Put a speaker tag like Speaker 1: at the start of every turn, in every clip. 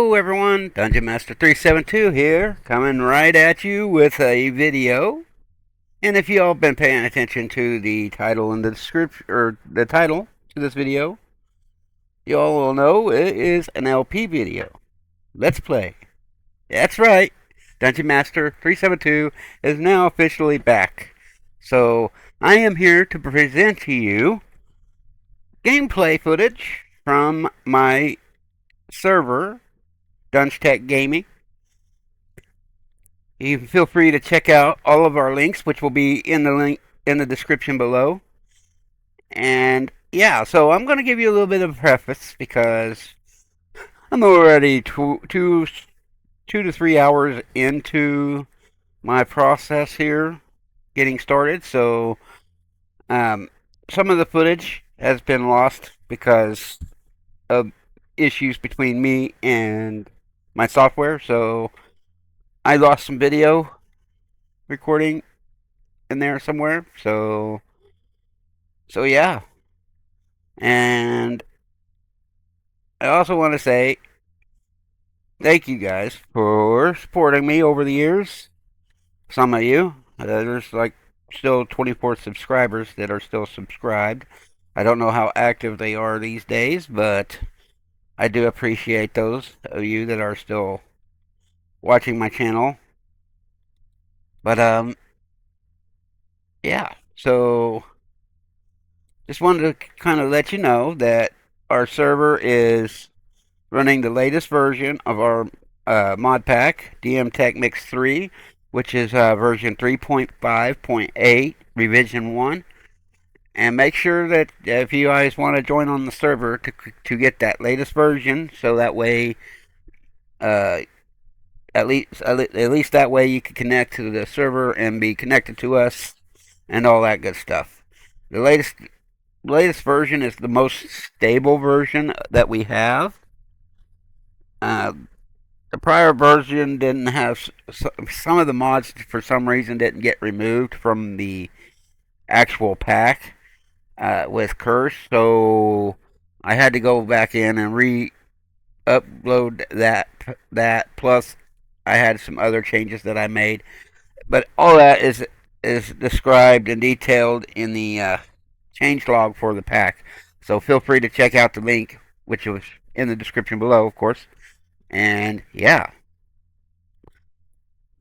Speaker 1: Hello everyone, Dungeon Master 372 here, coming right at you with a video. And if you all been paying attention to the title and the description, or the title to this video, you all will know it is an LP video. Let's play. That's right, Dungeon Master 372 is now officially back. So I am here to present to you gameplay footage from my server, DungeTeck Gaming. You can feel free to check out all of our links, which will be in the link in the description below. And yeah, so I'm going to give you a little bit of a preface because I'm already two to 3 hours into my process here, getting started. So some of the footage has been lost because of issues between me and my software. So I lost some video recording in there somewhere. So yeah. And I also want to say thank you guys for supporting me over the years. Some of you, there's like still 24 subscribers that are still subscribed. I don't know how active they are these days, but I do appreciate those of you that are still watching my channel. But yeah, so just wanted to kind of let you know that our server is running the latest version of our mod pack, DungeTeck Mix 3, which is version 3.5.8, revision 1. And make sure that if you guys want to join on the server to get that latest version, so that way, at least that way you can connect to the server and be connected to us and all that good stuff. The latest version is the most stable version that we have. The prior version didn't have some of the mods for some reason didn't get removed from the actual pack with Curse, so I had to go back in and re-upload that. Plus, I had some other changes that I made, but all that is described and detailed in the changelog for the pack. So feel free to check out the link, which was in the description below, of course. And yeah,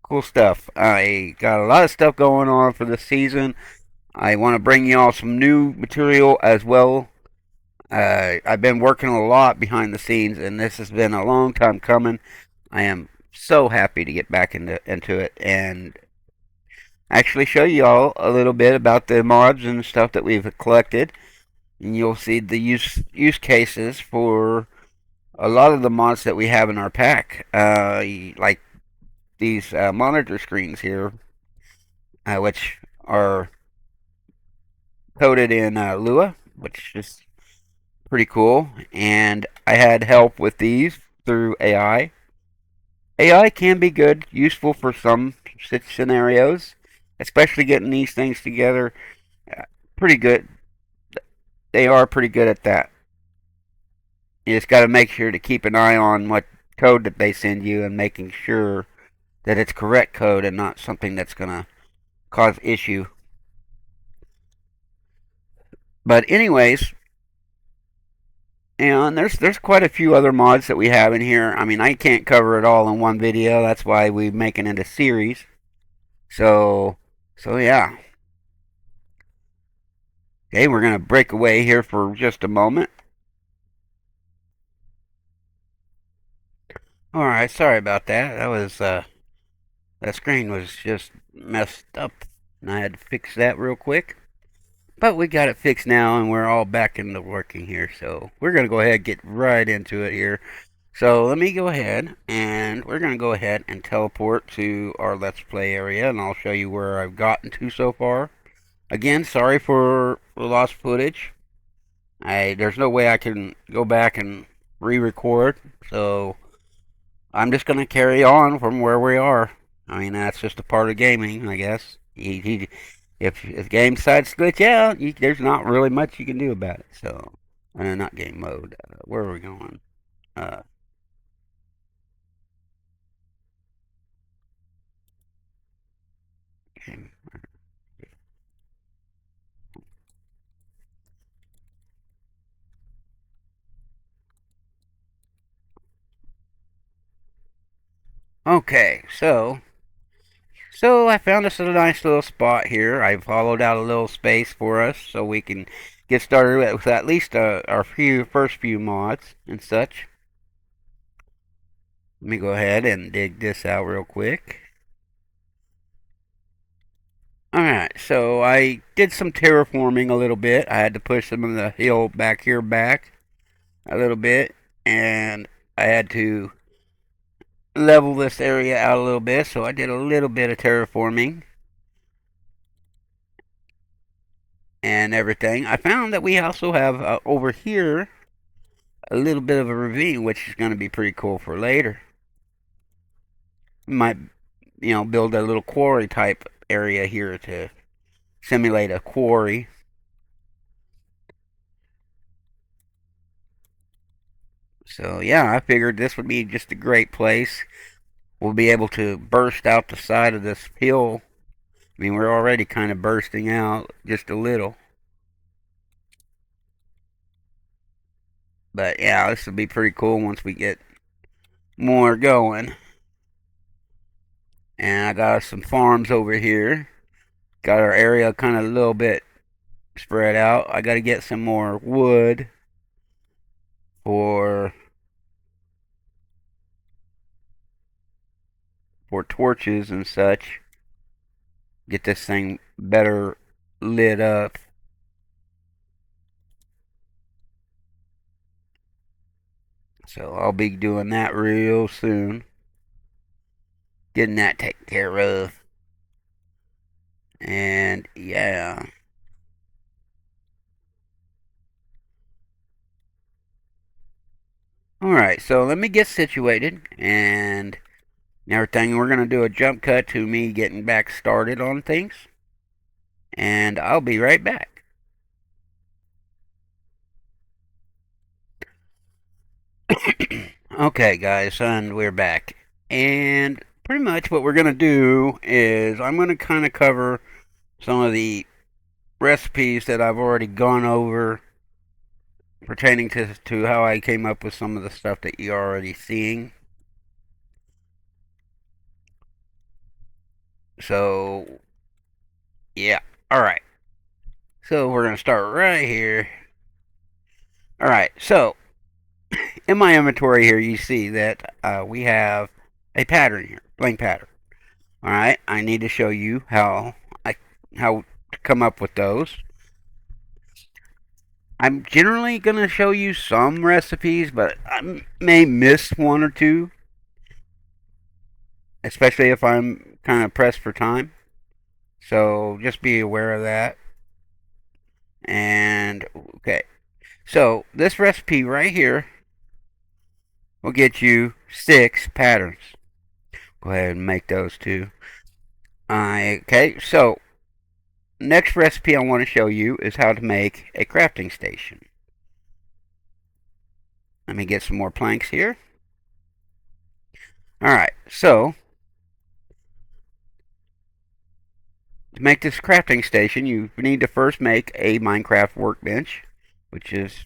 Speaker 1: cool stuff. I got a lot of stuff going on for this season. I want to bring y'all some new material as well. I've been working a lot behind the scenes, and this has been a long time coming. I am so happy to get back into it and actually show y'all a little bit about the mods and stuff that we've collected. And you'll see the use cases for a lot of the mods that we have in our pack, like these monitor screens here, which are coded in Lua, which is pretty cool. And I had help with these through AI. AI can be good, useful for some scenarios, especially getting these things together. Pretty good. They are pretty good at that. You just got to make sure to keep an eye on what code that they send you and making sure that it's correct code and not something that's going to cause issue. But anyways, and there's quite a few other mods that we have in here. I mean, I can't cover it all in one video. That's why we make it into series. So yeah. Okay, we're going to break away here for just a moment. Alright, sorry about that. That screen was just messed up, and I had to fix that real quick. But we got it fixed now, and we're all back into working here. So we're going to go ahead and get right into it here. So let me go ahead, and we're going to go ahead and teleport to our Let's Play area, and I'll show you where I've gotten to so far. Again, sorry for the lost footage. There's no way I can go back and re-record, so I'm just going to carry on from where we are. I mean, that's just a part of gaming, I guess. If the game decides to glitch out, there's not really much you can do about it. So, not game mode. Where are we going? Okay, so I found us a nice little spot here. I've hollowed out a little space for us so we can get started with at least our first few mods and such. Let me go ahead and dig this out real quick. Alright, so I did some terraforming a little bit. I had to push some of the hill back here back a little bit, and I had to level this area out a little bit, so I did a little bit of terraforming and everything. I found that we also have over here a little bit of a ravine, which is going to be pretty cool for later. We might, build a little quarry type area here to simulate a quarry. So yeah, I figured this would be just a great place. We'll be able to burst out the side of this hill. I mean, we're already kind of bursting out just a little. But yeah, this will be pretty cool once we get more going. And I got some farms over here. Got our area kind of a little bit spread out. I got to get some more wood for torches and such. Get this thing better lit up. So I'll be doing that real soon. Getting that taken care of. And yeah. Alright, so let me get situated and everything. We're going to do a jump cut to me getting back started on things. And I'll be right back. Okay, guys, and we're back. And pretty much what we're going to do is I'm going to kind of cover some of the recipes that I've already gone over pertaining to how I came up with some of the stuff that you're already seeing. So, yeah. Alright. So, we're going to start right here. Alright, so in my inventory here, you see that we have a pattern here, blank pattern. All right, I need to show you how to come up with those. I'm generally going to show you some recipes, but I may miss one or two, especially if I'm kind of pressed for time. So just be aware of that. And okay, so this recipe right here will get you 6 patterns. Go ahead and make those too. Okay, so next recipe I want to show you is how to make a crafting station. Let me get some more planks here. Alright, so to make this crafting station, you need to first make a Minecraft workbench, which is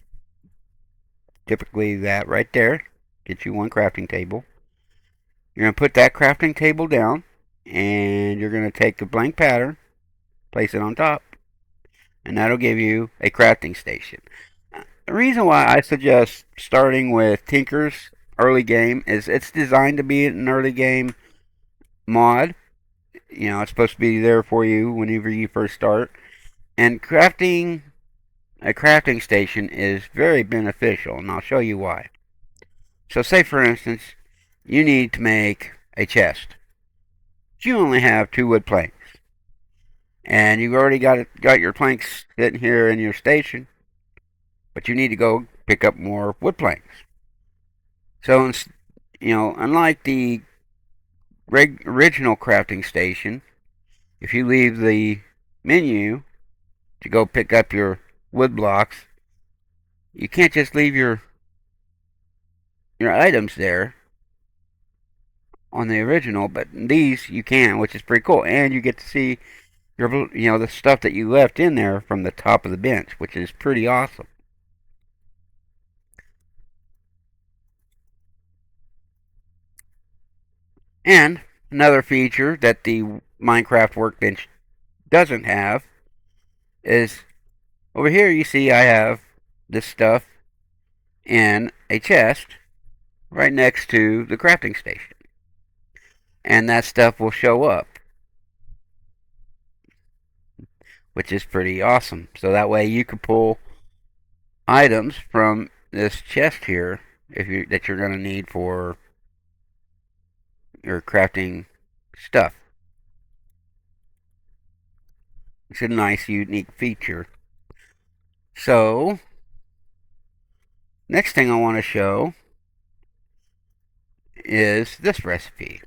Speaker 1: typically that right there. Get you one crafting table. You're going to put that crafting table down, and you're going to take a blank pattern, place it on top, and that'll give you a crafting station. The reason why I suggest starting with Tinker's early game is it's designed to be an early game mod. It's supposed to be there for you whenever you first start. And crafting a crafting station is very beneficial, and I'll show you why. So say for instance, you need to make a chest. You only have 2 wood planks. And you've already got your planks sitting here in your station, but you need to go pick up more wood planks. So, unlike the original crafting station, if you leave the menu to go pick up your wood blocks, you can't just leave your items there on the original, but these you can, which is pretty cool, and you get to see the stuff that you left in there from the top of the bench, which is pretty awesome. And another feature that the Minecraft workbench doesn't have is over here you see I have this stuff in a chest right next to the crafting station. And that stuff will show up, which is pretty awesome. So that way you can pull items from this chest here that you're going to need for your crafting stuff. It's a nice, unique feature. So, next thing I want to show is this recipe.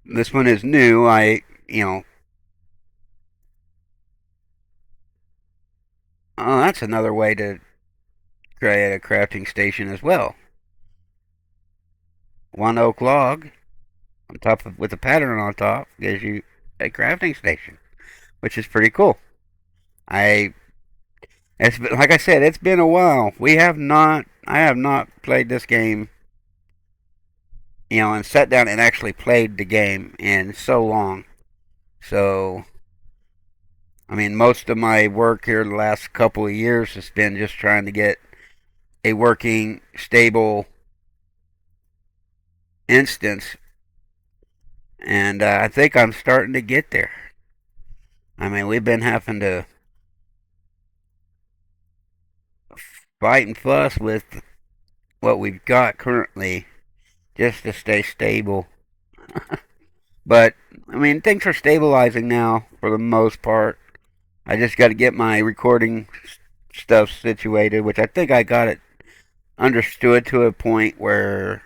Speaker 1: This one is new. Oh, that's another way to create a crafting station as well. One oak log on top of, with a pattern on top gives you a crafting station, which is pretty cool. I It's been, like I said, it's been a while. I have not played this game, and sat down and actually played the game in so long. So, I mean, most of my work here the last couple of years has been just trying to get a working, stable instance, and I think I'm starting to get there. I mean, we've been having to fight and fuss with what we've got currently just to stay stable. But, I mean, things are stabilizing now for the most part. I just got to get my recording stuff situated, which I think I got it understood to a point where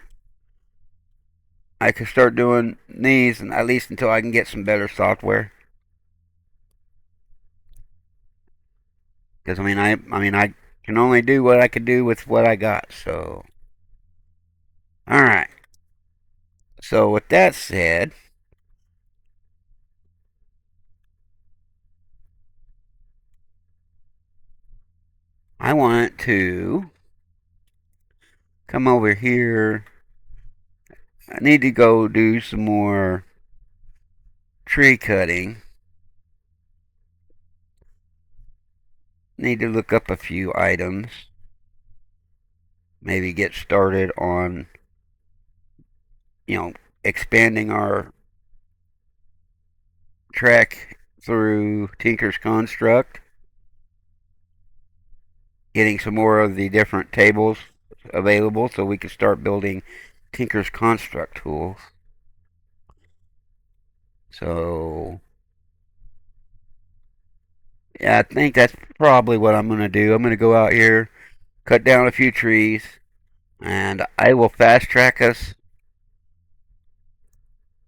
Speaker 1: I can start doing these, and at least until I can get some better software. Because I can only do what I can do with what I got. So, all right. So with that said, I want to come over here. I need to go do some more tree cutting. Need to look up a few items. Maybe get started on, expanding our trek through Tinker's Construct. Getting some more of the different tables available so we can start building Tinker's Construct tools. So, yeah, I think that's probably what I'm going to do. I'm going to go out here, cut down a few trees, and I will fast track us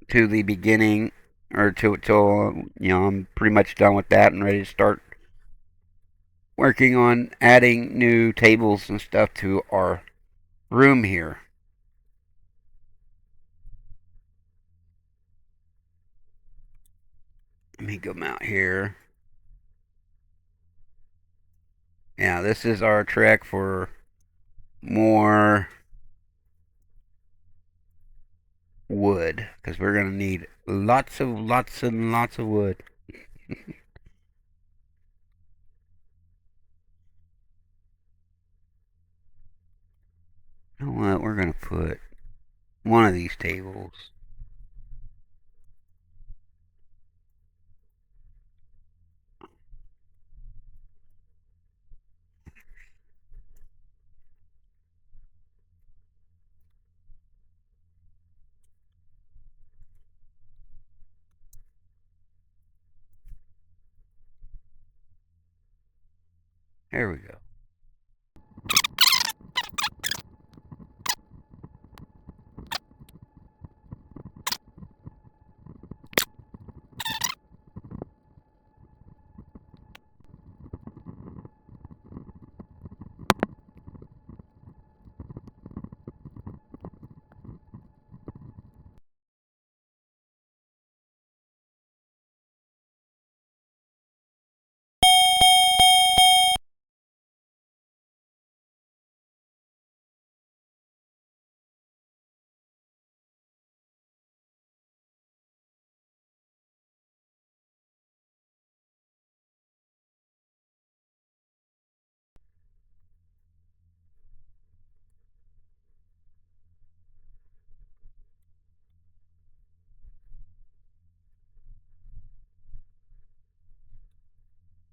Speaker 1: to the beginning, or till I'm pretty much done with that and ready to start working on adding new tables and stuff to our room here. Let me come out here. Yeah, this is our trek for more wood, because we're going to need lots and lots of wood. You know what? We're going to put one of these tables. There we go.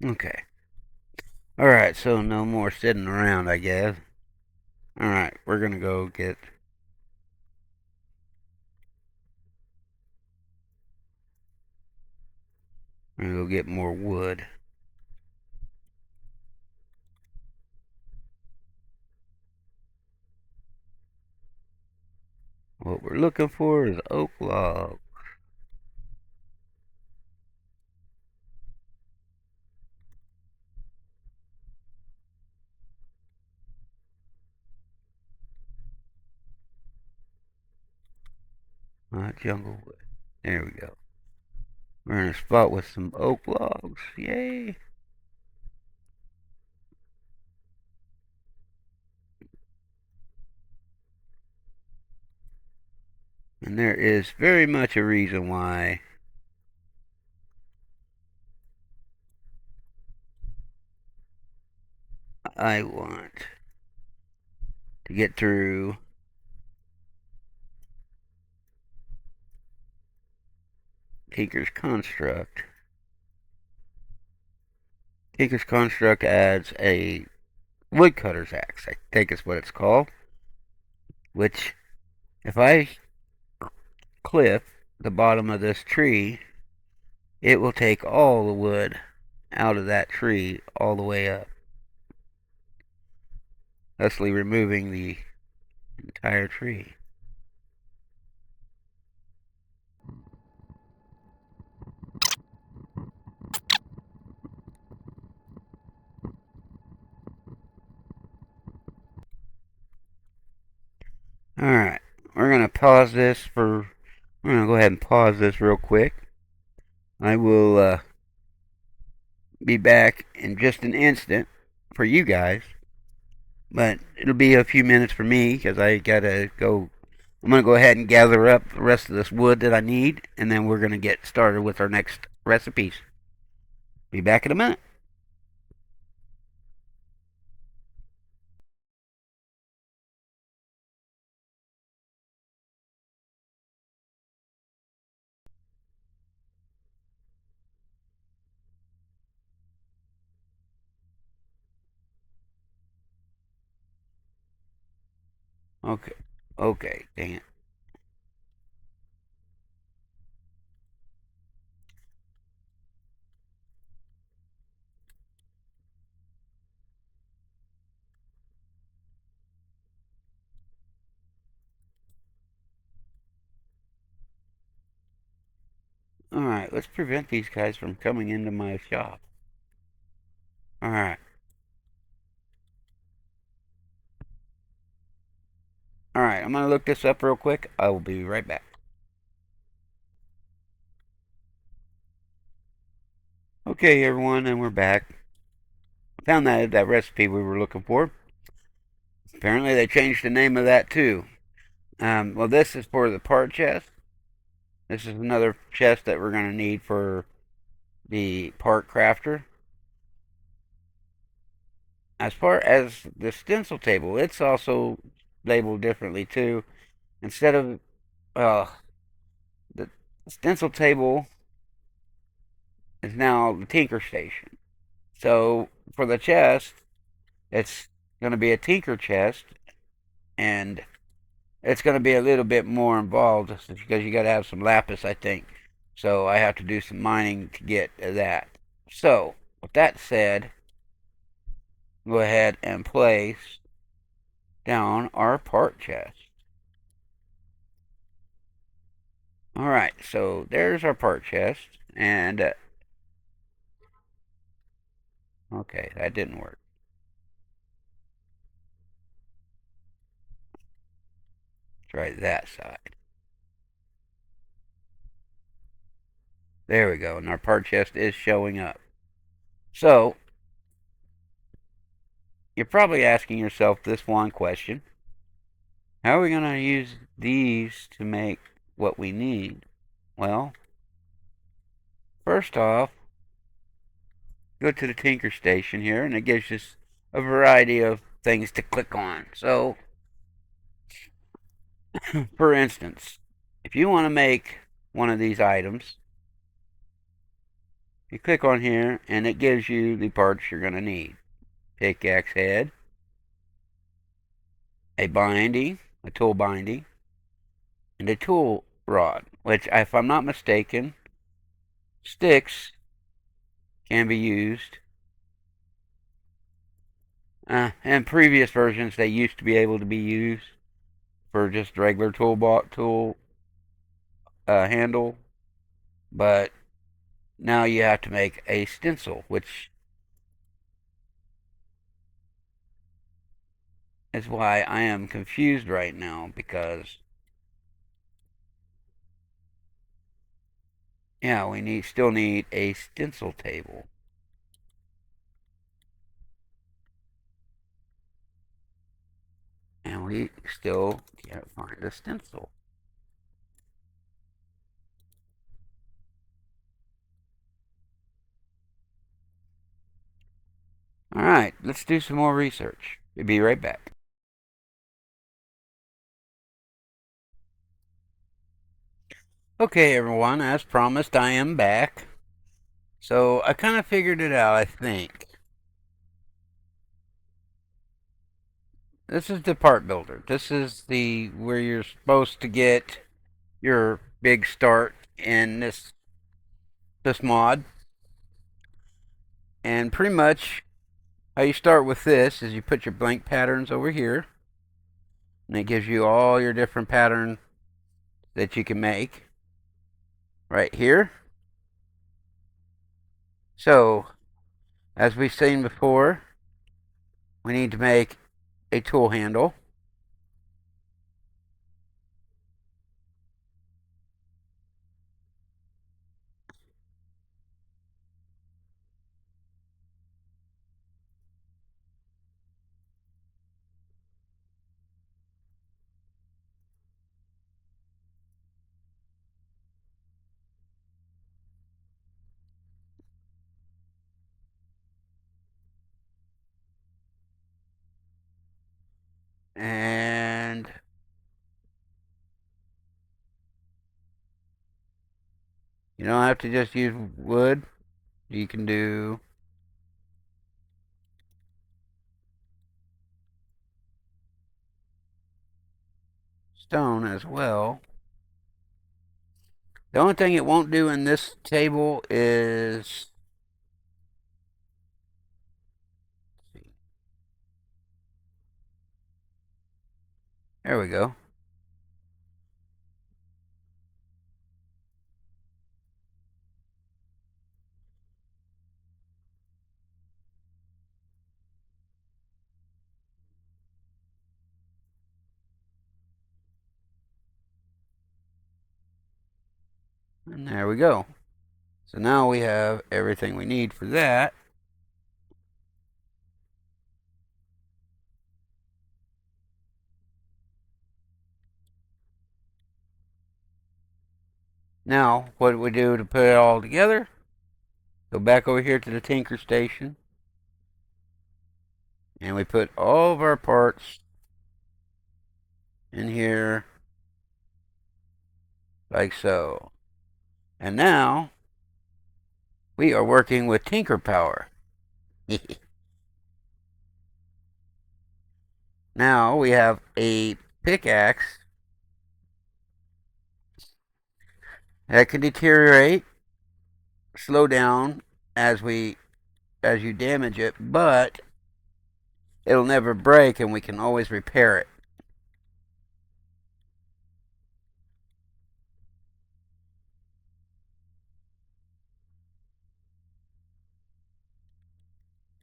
Speaker 1: Okay. Alright, so no more sitting around, I guess. Alright, we're gonna go get... We're gonna go get more wood. What we're looking for is oak log. Not jungle wood. There we go. We're in a spot with some oak logs. Yay! And there is very much a reason why I want to get through Tinker's Construct. Tinker's Construct adds a woodcutter's axe, I think is what it's called. Which, if I clip the bottom of this tree, it will take all the wood out of that tree all the way up, thusly removing the entire tree. Alright, we're going to pause this for... We're going to go ahead and pause this real quick. I will be back in just an instant for you guys. But it'll be a few minutes for me because I gotta go. I'm gonna go ahead and gather up the rest of this wood that I need, and then we're gonna get started with our next recipes. Be back in a minute. Okay. Okay, dang it. Alright, let's prevent these guys from coming into my shop. Alright. Alright, I'm gonna look this up real quick. I will be right back. Okay, everyone, and we're back. I found that recipe we were looking for. Apparently, they changed the name of that too. Well, this is for the part chest. This is another chest that we're going to need for the part crafter. As far as the stencil table, it's also labeled differently too. Instead of the stencil table is now the tinker station. So for the chest, it's going to be a tinker chest, and it's going to be a little bit more involved because you got to have some lapis, I think. So I have to do some mining to get that. So with that said, go ahead and place down our part chest. Alright, so there's our part chest, and okay, that didn't work. Try that side. There we go, and our part chest is showing up. So, you're probably asking yourself this one question. How are we going to use these to make what we need? Well, first off, go to the Tinker Station here, and it gives us a variety of things to click on. So, for instance, if you want to make one of these items, You click on here, and it gives you the parts you're going to need. Pickaxe head, a binding, a tool binding, and a tool rod, which, if I'm not mistaken, sticks can be used. In previous versions, they used to be able to be used for just regular tool handle, but now you have to make a stencil, which is why I am confused right now, because yeah, we still need a stencil table. And we still can't find a stencil. Alright, let's do some more research. We'll be right back. Okay, everyone, as promised, I am back. So I kind of figured it out, I think. This is the part builder. This is the where you're supposed to get your big start in this mod. And pretty much how you start with this is you put your blank patterns over here, and it gives you all your different patterns that you can make right here. So, as we've seen before, we need to make a tool handle. And you don't have to just use wood. You can do stone as well. The only thing it won't do in this table is there we go. And there we go. So now we have everything we need for that. Now, what we do to put it all together, go back over here to the Tinker Station, and we put all of our parts in here like so. And now we are working with Tinker Power. Now we have a pickaxe that can deteriorate, slow down as you damage it, but it'll never break, and we can always repair it.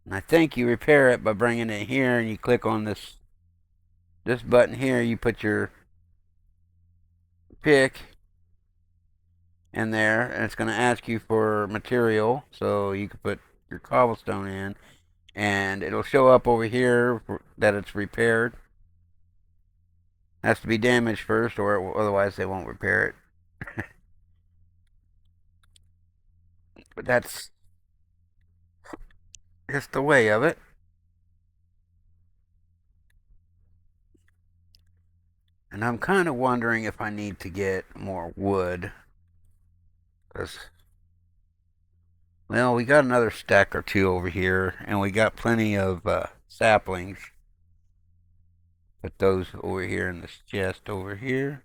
Speaker 1: And I think you repair it by bringing it here, and you click on this button here. You put your pick in there, and it's going to ask you for material, so you can put your cobblestone in, and it'll show up over here that it's repaired. It has to be damaged first, or otherwise they won't repair it. But that's just the way of it. And I'm kind of wondering if I need to get more wood, because Well, we got another stack or two over here, and we got plenty of saplings. Put those over here in this chest over here.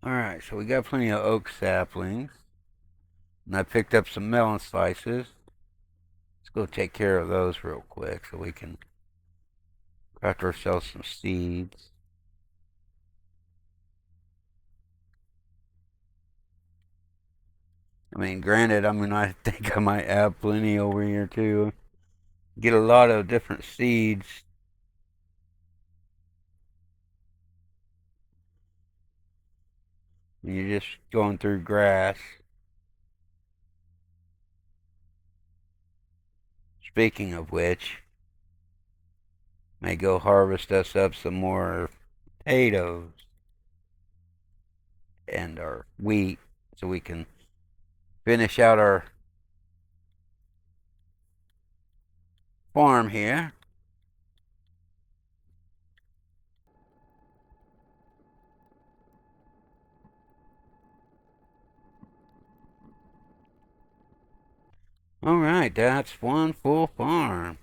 Speaker 1: Alright, so we got plenty of oak saplings. And I picked up some melon slices. Let's go take care of those real quick so we can craft ourselves some seeds. I mean, granted, I think I might have plenty over here too. Get a lot of different seeds. And you're just going through grass. Speaking of which, may go harvest us up some more potatoes and our wheat so we can finish out our farm here. Alright, that's one full farm.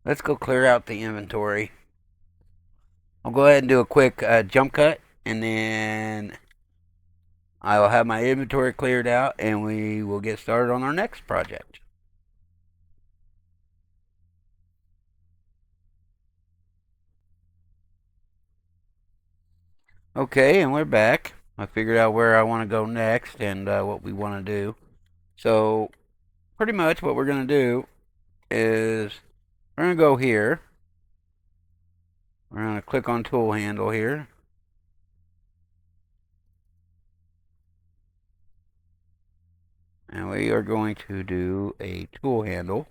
Speaker 1: Let's go clear out the inventory. I'll go ahead and do a quick jump cut, and then I will have my inventory cleared out, and we will get started on our next project. Okay, and we're back. I figured out where I want to go next and what we want to do. So, pretty much what we're going to do is we're going to go here. We're going to click on tool handle here. And we are going to do a tool handle,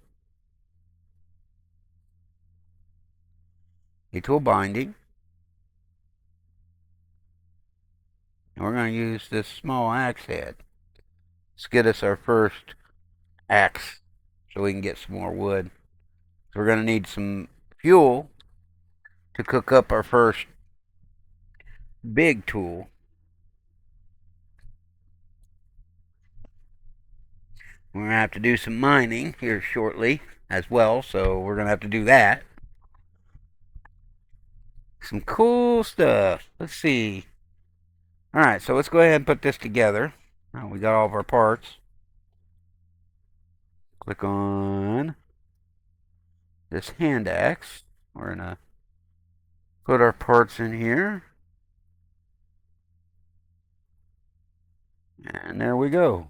Speaker 1: a tool binding. And we're going to use this small axe head. Let's get us our first axe so we can get some more wood. So we're going to need some fuel to cook up our first big tool. We're going to have to do some mining here shortly as well, so we're going to have to do that. Some cool stuff. Let's see. Alright, so let's go ahead and put this together. We got all of our parts. Click on this hand axe. We're going to put our parts in here. And there we go.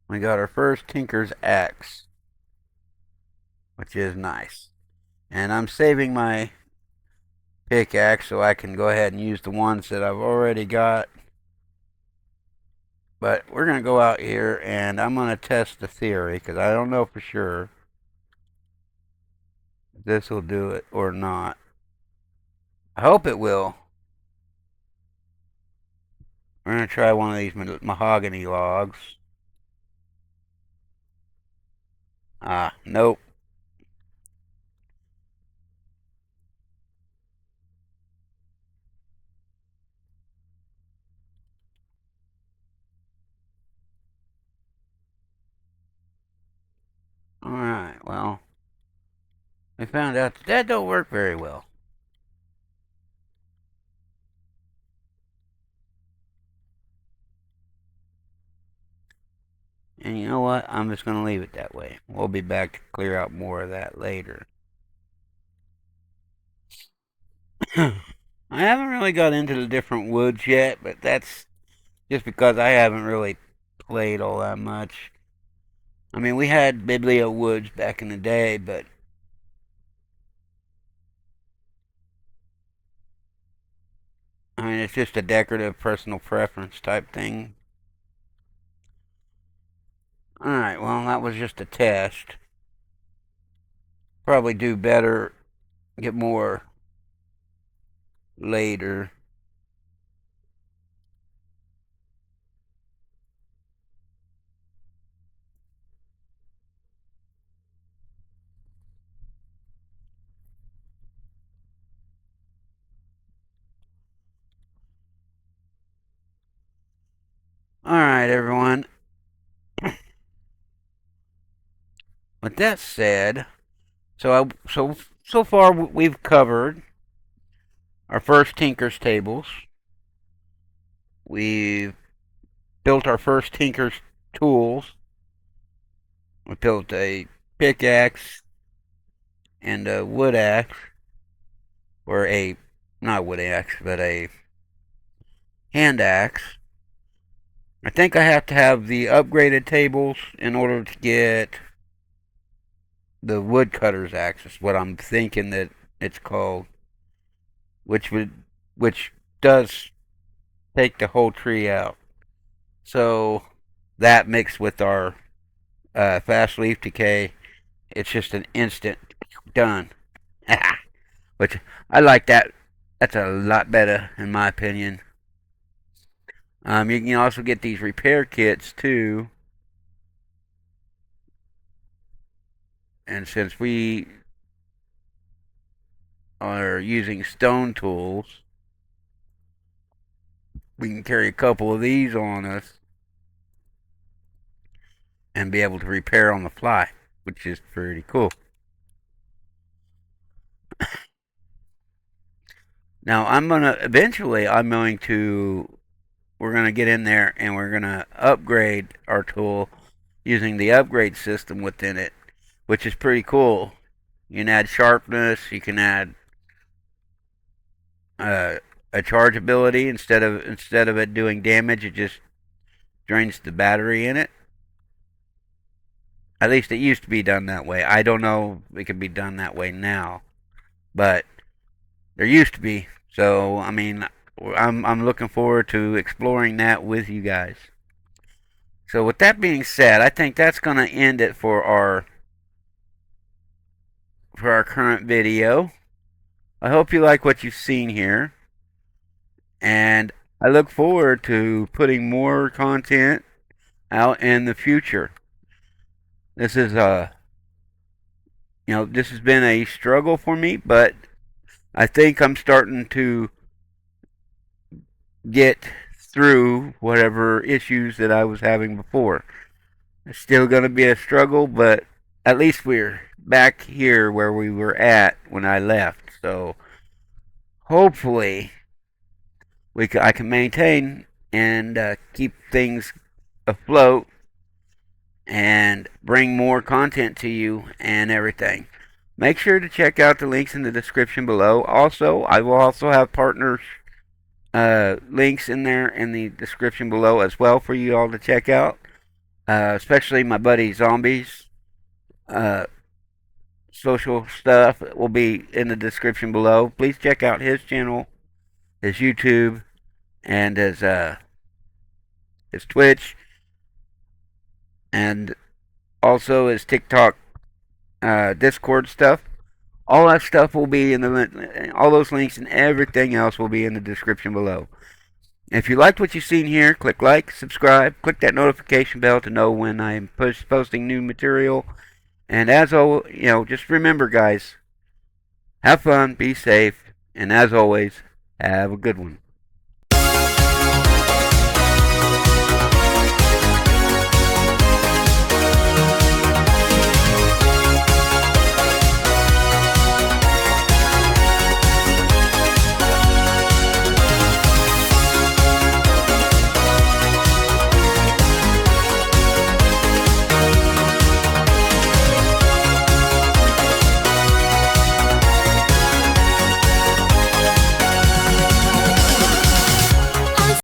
Speaker 1: We got our first Tinker's axe, which is nice. And I'm saving my pickaxe so I can go ahead and use the ones that I've already got. But we're going to go out here and I'm going to test the theory because I don't know for sure if this will do it or not. I hope it will. We're going to try one of these mahogany logs. Nope. Alright, well, we found out that don't work very well. And you know what? I'm just going to leave it that way. We'll be back to clear out more of that later. I haven't really got into the different woods yet, but that's just because I haven't really played all that much. I mean, we had Biblio Woods back in the day, but I mean, it's just a decorative personal preference type thing. Alright, well, that was just a test. Probably do better, get more later. Alright, everyone. With that said, so far we've covered our first Tinker's tables. We've built our first Tinker's tools. We built a pickaxe and a wood axe, or a not wood axe, but a hand axe. I think I have to have the upgraded tables in order to get the woodcutter's axe. Is what I'm thinking that it's called, which does take the whole tree out. So that mixed with our fast leaf decay, it's just an instant done. Which I like that. That's a lot better in my opinion. You can also get these repair kits too. And since we are using stone tools, we can carry a couple of these on us and be able to repair on the fly, which is pretty cool. Now we're gonna get in there and we're gonna upgrade our tool using the upgrade system within it, which is pretty cool. You can add sharpness, you can add a charge ability instead of it doing damage, it just drains the battery in it. At least it used to be done that way. I don't know if it can be done that way now, but there used to be. So I mean, I'm looking forward to exploring that with you guys. So with that being said, I think that's going to end it for our current video. I hope you like what you've seen here, and I look forward to putting more content out in the future. This is this has been a struggle for me, but I think I'm starting to get through whatever issues that I was having before. It's still going to be a struggle, but at least we're back here where we were at when I left. So hopefully I can maintain and keep things afloat and bring more content to you and everything. Make sure to check out the links in the description below. Also, I will also have partners links in there in the description below as well for you all to check out. Especially my buddy Zombies. Social stuff will be in the description below. Please check out his channel, his YouTube, and his Twitch, and also his TikTok, Discord stuff. All that stuff will be in all those links and everything else will be in the description below. If you liked what you've seen here, click like, subscribe, click that notification bell to know when I'm posting new material. And as always, just remember, guys, have fun, be safe, and as always, have a good one.